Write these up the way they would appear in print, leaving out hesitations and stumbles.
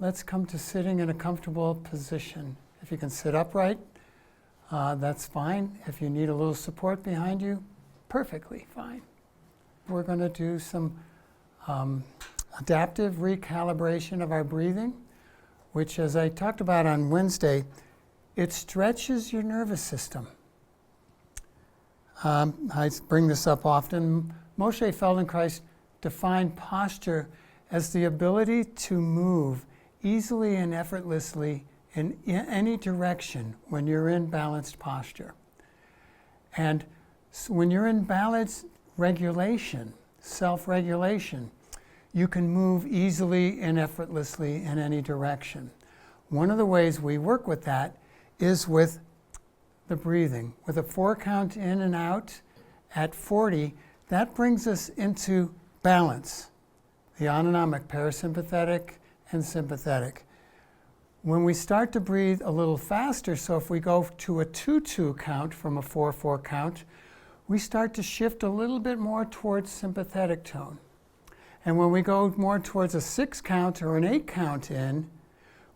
let's come to sitting in a comfortable position. If you can sit upright, that's fine. If you need a little support behind you, perfectly fine. We're going to do some adaptive recalibration of our breathing, which, as I talked about on Wednesday, it stretches your nervous system. I bring this up often. Moshe Feldenkrais defined posture as the ability to move easily and effortlessly in any direction when you're in balanced posture. And when you're in balanced regulation, self-regulation, you can move easily and effortlessly in any direction. One of the ways we work with that is with the breathing. With a 4 count in and out at 40, that brings us into balance, the autonomic, parasympathetic, and sympathetic. When we start to breathe a little faster, so if we go to a 2-2 count from a 4-4 count, we start to shift a little bit more towards sympathetic tone. And when we go more towards a 6 count or an 8 count in,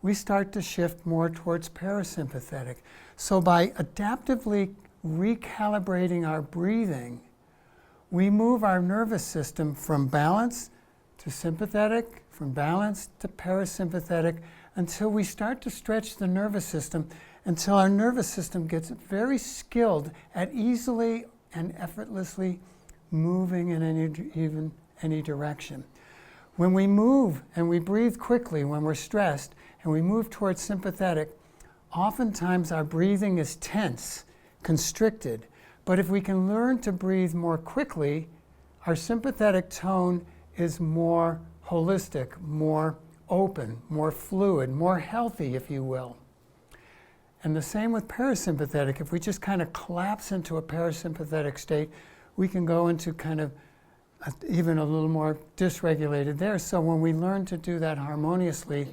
we start to shift more towards parasympathetic. So by adaptively recalibrating our breathing, we move our nervous system from balance to sympathetic, from balance to parasympathetic, until we start to stretch the nervous system, until our nervous system gets very skilled at easily and effortlessly moving in any direction. When we move and we breathe quickly when we're stressed and we move towards sympathetic, oftentimes our breathing is tense, constricted. But if we can learn to breathe more quickly, our sympathetic tone is more holistic, more open, more fluid, more healthy, if you will. And the same with parasympathetic. If we just kind of collapse into a parasympathetic state, we can go into kind of even a little more dysregulated there. So when we learn to do that harmoniously,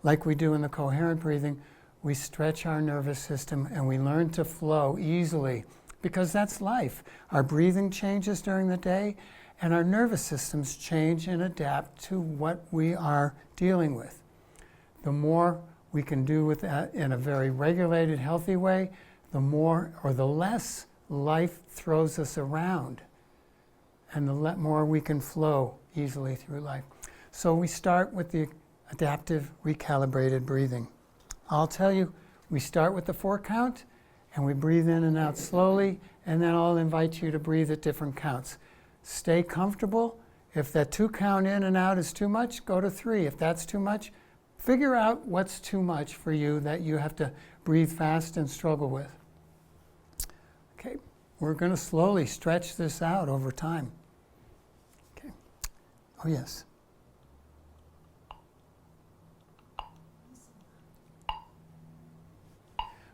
like we do in the coherent breathing, we stretch our nervous system and we learn to flow easily, because that's life. Our breathing changes during the day, and our nervous systems change and adapt to what we are dealing with. The more we can do with that in a very regulated, healthy way, the more or the less life throws us around, and the more we can flow easily through life. So we start with the adaptive recalibrated breathing. I'll tell you, we start with the 4 count, and we breathe in and out slowly, and then I'll invite you to breathe at different counts. Stay comfortable. If that 2 count in and out is too much, go to 3. If that's too much, figure out what's too much for you that you have to breathe fast and struggle with. Okay, we're going to slowly stretch this out over time. Okay. Oh, yes.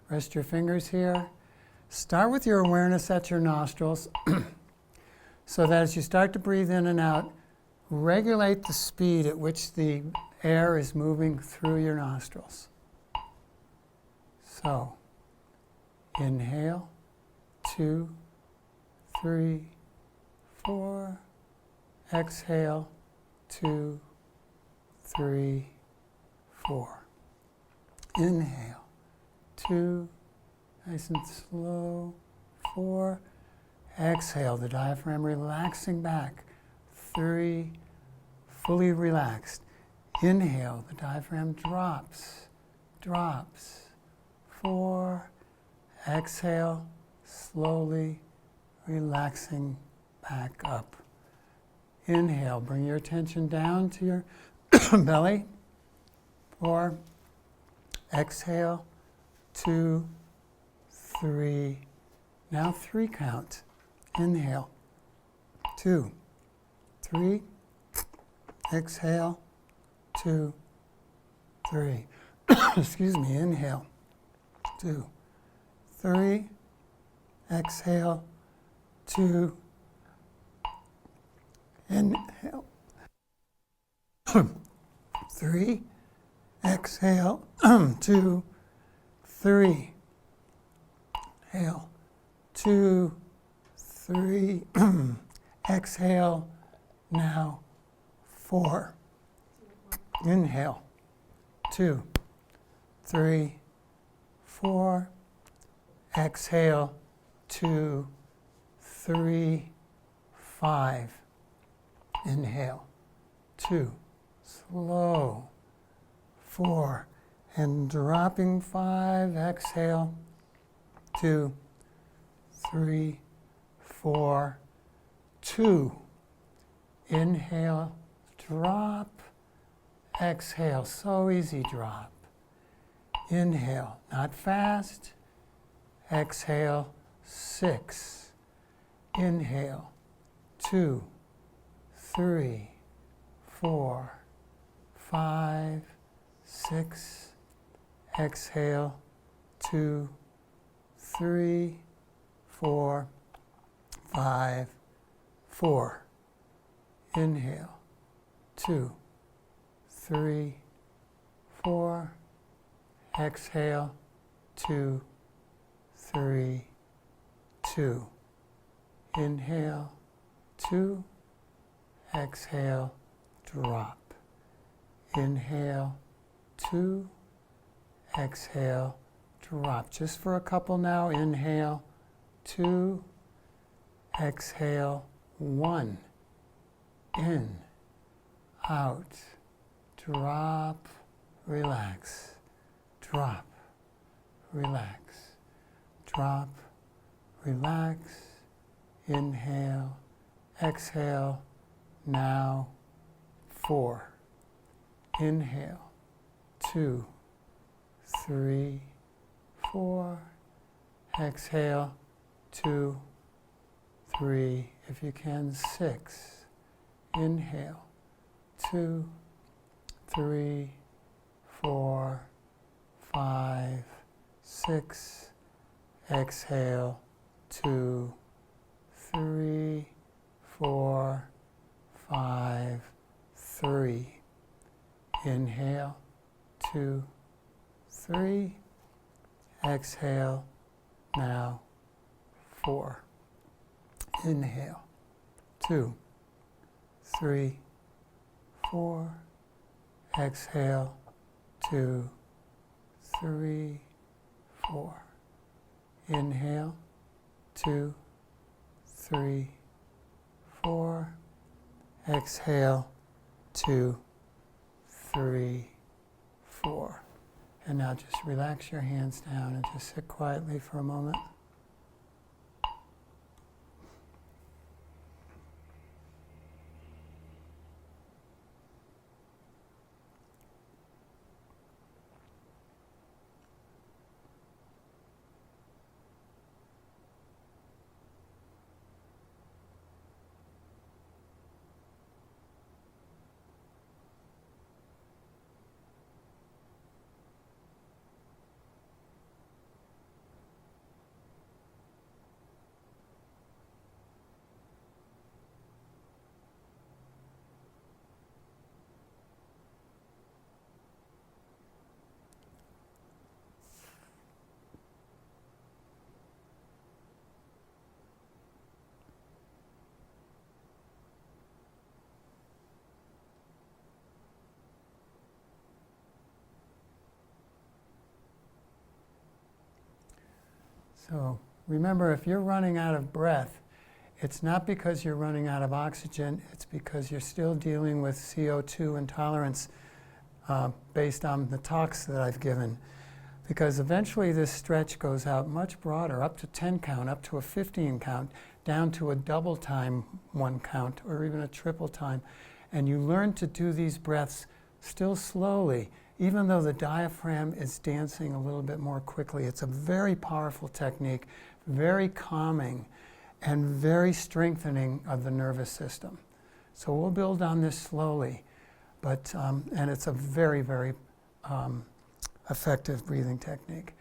Rest your fingers here. Start with your awareness at your nostrils so that as you start to breathe in and out, regulate the speed at which the air is moving through your nostrils. So, inhale, 2, 3, 4. Exhale, 2, 3, 4. Inhale, 2, nice and slow, 4. Exhale, the diaphragm relaxing back, 3, fully relaxed. Inhale, the diaphragm drops, 4. Exhale, slowly relaxing back up. Inhale, bring your attention down to your belly, 4. Exhale, 2, 3. Now 3 count. Inhale, 2, 3. Exhale, 2, 3. Excuse me, inhale, 2, 3. Exhale, 2. Inhale, 3. Exhale, 2, 3. Inhale, 2, 3. Exhale, now 4. Inhale, 2, 3, 4. Exhale, 2, 3, 5. Inhale, 2, slow, 4, and dropping 5. Exhale, 2, 3, 4, 2. Inhale, drop, exhale, so easy, drop. Inhale, not fast. Exhale, 6. Inhale, 2, 3, 4, 5, 6. Exhale, 2, 3, 4, 5, 4. Inhale, 2, 3, 4. Exhale, 2, 3, 2. Inhale, 2. Exhale, drop. Inhale, 2. Exhale, drop. Just for a couple now. Inhale, 2. Exhale, 1. In, out, drop, relax, drop, relax, drop, relax. Inhale, exhale, now 4. Inhale, 2, 3, 4. Exhale, 2, 3, if you can, 6. Inhale, 2, 3, 4, 5, 6. Exhale, 2, 3, 4, 5, 3. Inhale, 2, 3. Exhale, now 4. Inhale, 2, 3, 4. Exhale, 2, 3, 4. Inhale, 2, 3, 4. Exhale, 2, 3, 4. And now just relax your hands down and just sit quietly for a moment. So remember, if you're running out of breath, it's not because you're running out of oxygen, it's because you're still dealing with CO2 intolerance based on the talks that I've given. Because eventually this stretch goes out much broader, up to 10 count, up to a 15 count, down to a double time 1 count, or even a triple time. And you learn to do these breaths still slowly, even though the diaphragm is dancing a little bit more quickly. It's a very powerful technique, very calming, and very strengthening of the nervous system. So we'll build on this slowly, but and it's a very, very effective breathing technique.